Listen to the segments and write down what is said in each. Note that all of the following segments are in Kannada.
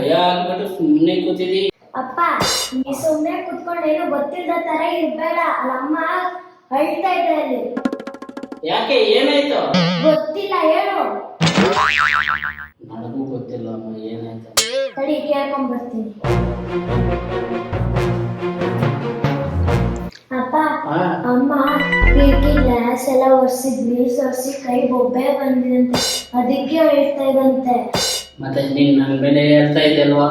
ಭಯ ಆಗ್ಬಿಟ್ಟು ಸುಮ್ಮನೆ ಕೂತಿದಿ. ಅಪ್ಪ ನೀ ಸುಮ್ಮನೆ ಕುತ್ಕೊಂಡು ಏನು ಗೊತ್ತಿಲ್ಲದ ತರ ಇರ್ಬೇಡ. ಅಲ್ಲಮ್ಮ ಅಳ್ತಾ ಇದೆ ಅಲ್ಲಿ. ಯಾಕೆ ಏನಾಯ್ತು? ಗೊತ್ತಿಲ್ಲ ಹೇಳು. ನನಗೂ ಗೊತ್ತಿಲ್ಲ ಅಮ್ಮ ಏನಾಯ್ತು. ತಡಿ ಕೇಳ್ಕೊಂಡ್ ಬರ್ತೀನಿ. ಅಪ್ಪ ಅಮ್ಮ ಕಿಟಕಿ ಗ್ಲಾಸ್ ಎಲ್ಲ ಒರ್ಸಿ ಕೈ ಬೊಬ್ಬೆ ಬಂದಿದಂತೆ, ಅದಕ್ಕೆ ಹೇಳ್ತಾ ಇದಂತೆ. ಮತ್ತೆ ನೀನ್ ನನ್ ಮೇಲೆ ಹೇಳ್ತಾ ಇದ್ದಲ್ವಾ,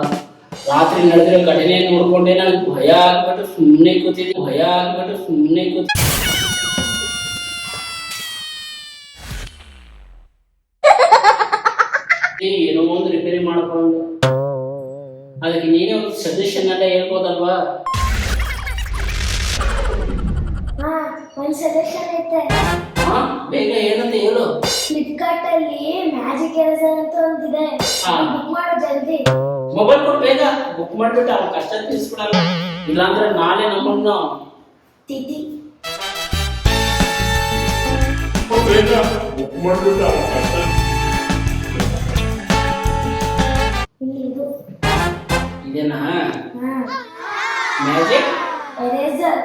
ರಾತ್ರಿ ನಡೆದ್ರೆ ಘಟನೆ ನೋಡ್ಕೊಂಡೆ ನನಗೆ ಭಯ ಆಗ್ಬಿಟ್ಟು ಸುಮ್ಮನೆ ಕೂತಿದ್ದೆ. ಏನೋ ಒಂದು ರಿಪೇರಿ ಮಾಡ್ಕೊಂಡು ಅದಕ್ಕೆ ನೀನೇ ಒಂದು ಸಜೆಷನ್ ಎಲ್ಲ ಹೇಳ್ಬೋದಲ್ವಾ? ಒಂದ್ ಸಜೆಷನ್ ಐತೆ. ಬೇಗ ಏನಂತ ಹೇಳು. ಫ್ಲಿಪ್ಕಾರ್ಟ್ ಅಲ್ಲಿ ಮ್ಯಾಜಿಕ್ ಎರೇಸರ್ ಅಂತ ಒಂದಿದೆ, ಬುಕ್ ಮಾಡು ಜಲ್ದಿ. ಮೊಬೈಲ್ ಕೊಟ್ಟು ಬೇಗ ಬುಕ್ ಮಾಡ್ಬಿಟ್ಟು ಅವ್ನ ಕಷ್ಟ ತಿಳಿಸ್ಬಿಡಲ್ಲ, ಇಲ್ಲಾಂದ್ರೆ ನಾಳೆ ನಮ್ಮನ್ನ ತಿಥಿ ಬೇಗ ಬುಕ್ ಮಾಡ್ಬಿಟ್ಟು ಅವ್ನ ಕಷ್ಟ. ಇದೇನಾ ಮ್ಯಾಜಿಕ್ ಎರೇಸರ್?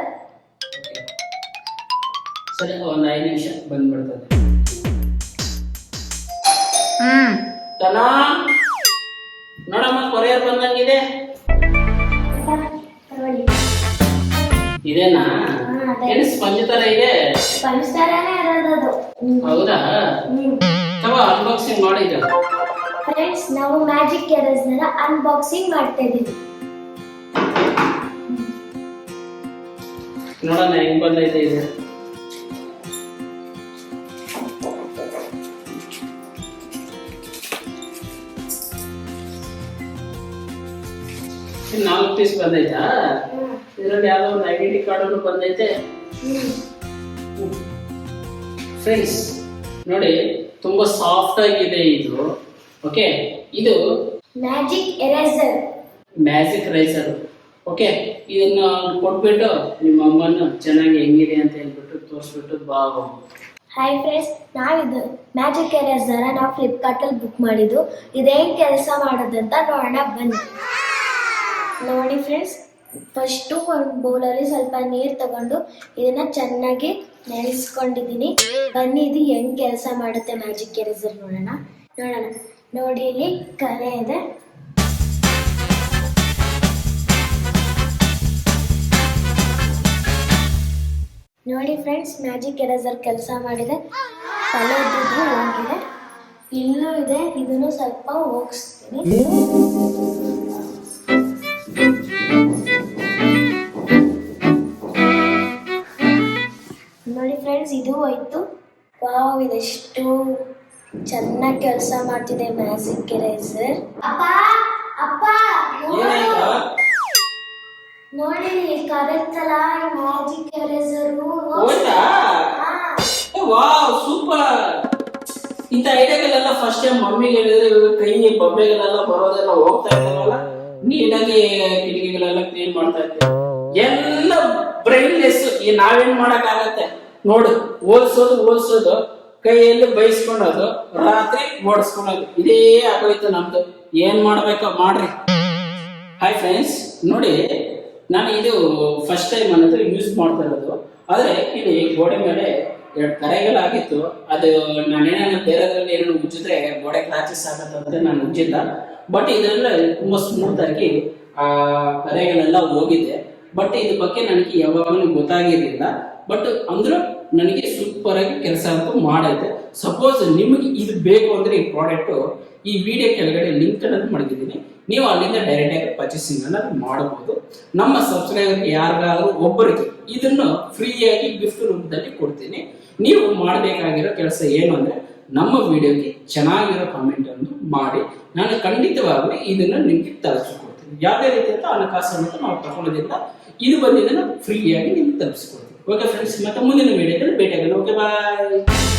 ಸರಿ, ಒಂದ್ 5 ನಿಮಿಷ ಬಂದ್ಬಿಡ್ತದೆ. ತನಾ ನೋಡಮ್ಮ, ಕೊರಿಯರ್ ಬಂದಂಗಿದೆ. ಇದೇನಾ? ಏನು ಸ್ಪಂಜ್ ತರ ಇದೆ? ಸ್ಪಂಜ್ ತರಾನೇ ಇರೋದು. ಹೌದಾ? ತಗೋ ಅನ್ಬಾಕ್ಸಿಂಗ್ ಮಾಡಿದ್ದು. ಫ್ರೆಂಡ್ಸ್, ನಾವು ಮ್ಯಾಜಿಕ್ ಎರೇಸರ್ ಅನ್ಬಾಕ್ಸಿಂಗ್ ಮಾಡ್ತಾ ಇದೀವಿ. ನೋಡೋಣ ಹೆಂಗ್ ಬಂದೈತೆ ಇದು. ನಾಲ್ಕು ಪೀಸ್ ಬಂದೈತಾ? ಇದರಲ್ಲಿ ಯಾವ್ದೋ ಒಂದು ಐಡೆಂಟಿ ಕಾರ್ಡ್ ಬಂದೈತೆ. ಫ್ರೆಂಡ್ಸ್ ನೋಡಿ, ತುಂಬಾ ಸಾಫ್ಟ್ ಆಗಿದೆ ಇದು. ಓಕೆ, ಇದು ಮ್ಯಾಜಿಕ್ ಎರೇಸರ್. ಓಕೆ, ಇದನ್ನ ಕೊಟ್ಬಿಟ್ಟು ನಿಮ್ಮ ಅಮ್ಮನ ಚೆನ್ನಾಗಿ ಹೆಂಗಿದೆ ಅಂತ ಹೇಳ್ಬಿಟ್ಟು ತೋರಿಸ್ಬಿಟ್ಟು ಬಾ. ಹಾಯ್ ಫ್ರೆಂಡ್ಸ್, ನಾವಿದು ಮ್ಯಾಜಿಕ್ ಎರೇಸರ್ ನಾವು ಫ್ಲಿಪ್ಕಾರ್ಟ್ ಅಲ್ಲಿ ಬುಕ್ ಮಾಡಿದ್ದು. ಇದೇನ್ ಕೆಲಸ ಮಾಡೋದಂತ ನೋಡೋಣ ಬನ್ನಿ. ನೋಡಿ ಫ್ರೆಂಡ್ಸ್, ಫಸ್ಟು ಒಂದು ಬೌಲಲ್ಲಿ ಸ್ವಲ್ಪ ನೀರು ತಗೊಂಡು ಇದನ್ನ ಚೆನ್ನಾಗಿ ನೆನೆಸ್ಕೊಂಡಿದ್ದೀನಿ. ಬನ್ನಿ ಇದು ಹೆಂಗ್ ಕೆಲಸ ಮಾಡುತ್ತೆ ಮ್ಯಾಜಿಕ್ ಎರೇಸರ್ ನೋಡೋಣ. ನೋಡಿ, ಇಲ್ಲಿ ಕರೆ ಇದೆ. ನೋಡಿ ಫ್ರೆಂಡ್ಸ್, ಮ್ಯಾಜಿಕ್ ಎರೇಸರ್ ಕೆಲಸ ಮಾಡಿದೆ. ತಲೆದಿದ್ದು ಹೋಗಿದೆ, ಇಲ್ಲೂ ಇದೆ. ಇದನ್ನು ಸ್ವಲ್ಪ ಹೋಗಿಸ್ತೀನಿ. ನೋಡಿ ಫ್ರೆಂಡ್ಸ್, ಇದು ಹೋಯ್ತು. ವಾವ್, ಇದೆಷ್ಟು ಚೆನ್ನಾಗಿ ಕೆಲಸ ಮಾಡ್ತಿದೆ ಮ್ಯಾಜಿಕ್ ಎರೇಸರ್. ಅಪ್ಪ ನೋಡಿ, ಕರೆಕ್ಟಲ್ಲ ಮ್ಯಾಜಿಕ್ ಎರೇಸರ್. Wow, super. ಇಂಥ ಐಡಿಯಾಗಳೆಲ್ಲ ಫಸ್ಟ್ ಟೈಮ್ ಮಮ್ಮಿಗೆ ಹೇಳಿದ್ರೆ ಕೈ ಬೊಬ್ಬೆಗಳೆಲ್ಲ ಬರೋದೆಲ್ಲ ಹೋಗ್ತಾ ಇದ್ದಾರಲ್ಲ, ನೀಟಾಗಿ ಕಿಟಕಿಗಳೆಲ್ಲ ಕ್ಲೀನ್ ಮಾಡ್ತಾ ಇದ್ದೆ. ಎಲ್ಲ ಬ್ರೈನ್ಲೆಸ್. ನಾವೇನ್ ಮಾಡಕ್ ಆಗತ್ತೆ ನೋಡು, ಓದಿಸೋದು ಕೈಯಲ್ಲಿ ಬೈಸ್ಕೊಳ್ಳೋದು, ರಾತ್ರಿ ಓಡಿಸ್ಕೊಳ್ಳೋದು, ಇದೇ ಆಗೋಯ್ತು ನಮ್ದು. ಏನ್ ಮಾಡ್ಬೇಕ ಮಾಡ್ರಿ. ಹಾಯ್ ಫ್ರೆಂಡ್ಸ್, ನೋಡಿ ನಾನು ಇದು ಫಸ್ಟ್ ಟೈಮ್ ಅನ್ನೋದು ಯೂಸ್ ಮಾಡ್ತಾ ಇರೋದು. ಆದ್ರೆ ಇಲ್ಲಿ ಗೋಡೆ ಮೇಲೆ 2 ಕರೆಗಳಾಗಿತ್ತು. ಅದು ನಾನೇನ ಬೇರೆದ್ರಲ್ಲಿ ಏನೋ ಉಜ್ಜಿದ್ರೆ ಗೋಡೆ ಕ್ರಾಚಸ್ ಆಗತ್ತಂದ್ರೆ ನಾನು ಉಜ್ಜಿಲ್ಲ. ಬಟ್ ಇದೆಲ್ಲ ತುಂಬಾ ಸ್ಮೂತ್ ಆಗಿ ಆ ಕರೆಗಳೆಲ್ಲ ಹೋಗಿದೆ. ಬಟ್ ಇದ್ರ ಬಗ್ಗೆ ನನಗೆ ಯಾವಾಗಲೂ ಗೊತ್ತಾಗಿರ್ಲಿಲ್ಲ. ಬಟ್ ಅಂದ್ರೂ ನನಗೆ ಸೂಪರ್ ಆಗಿ ಕೆಲಸ ಅಂತೂ ಮಾಡೈತೆ. ಸಪೋಸ್ ನಿಮಗೆ ಇದು ಬೇಕು ಅಂದ್ರೆ ಈ ಪ್ರಾಡಕ್ಟ್ ಈ ವಿಡಿಯೋ ಕೆಳಗಡೆ ಲಿಂಕ್ ಅನ್ನು ಮಾಡಿದ್ದೀನಿ, ನೀವು ಅಲ್ಲಿಂದ ಡೈರೆಕ್ಟ್ ಆಗಿ ಪರ್ಚೇಸಿಂಗ್ ಅನ್ನ ಮಾಡಬಹುದು. ನಮ್ಮ ಸಬ್ಸ್ಕ್ರೈಬರ್ ಯಾರಿಗಾದ್ರೂ ಒಬ್ಬರಿಗೆ ಇದನ್ನು ಫ್ರೀಯಾಗಿ ಗಿಫ್ಟ್ ರೂಪದಲ್ಲಿ ಕೊಡ್ತೀನಿ. ನೀವು ಮಾಡಬೇಕಾಗಿರೋ ಕೆಲಸ ಏನು ಅಂದ್ರೆ ನಮ್ಮ ವಿಡಿಯೋಗೆ ಚೆನ್ನಾಗಿರೋ ಕಾಮೆಂಟ್ ಅನ್ನು ಮಾಡಿ, ನಾನು ಖಂಡಿತವಾಗ್ಲೂ ಇದನ್ನು ನಿಮ್ಗೆ ತಲುಪಿಸ್ಕೊಡ್ತೀನಿ. ಯಾವುದೇ ರೀತಿಯಂತ ಹಣಕಾಸನ್ನು ನಾವು ತಗೊಳ್ಳೋದಿಲ್ಲ, ಇದು ಬಂದಿದ್ದನ್ನು ಫ್ರೀಯಾಗಿ ನಿಮ್ಗೆ ತಲುಪಿಸ್ಕೊಡ್ತೀನಿ. ಓಕೆ ಫ್ರೆಂಡ್ಸ್, ಮತ್ತೆ ಮುಂದಿನ ವಿಡಿಯೋದಲ್ಲಿ ಭೇಟಿಯಾಗೋಣ. ಓಕೆ, ಬಾಯ್.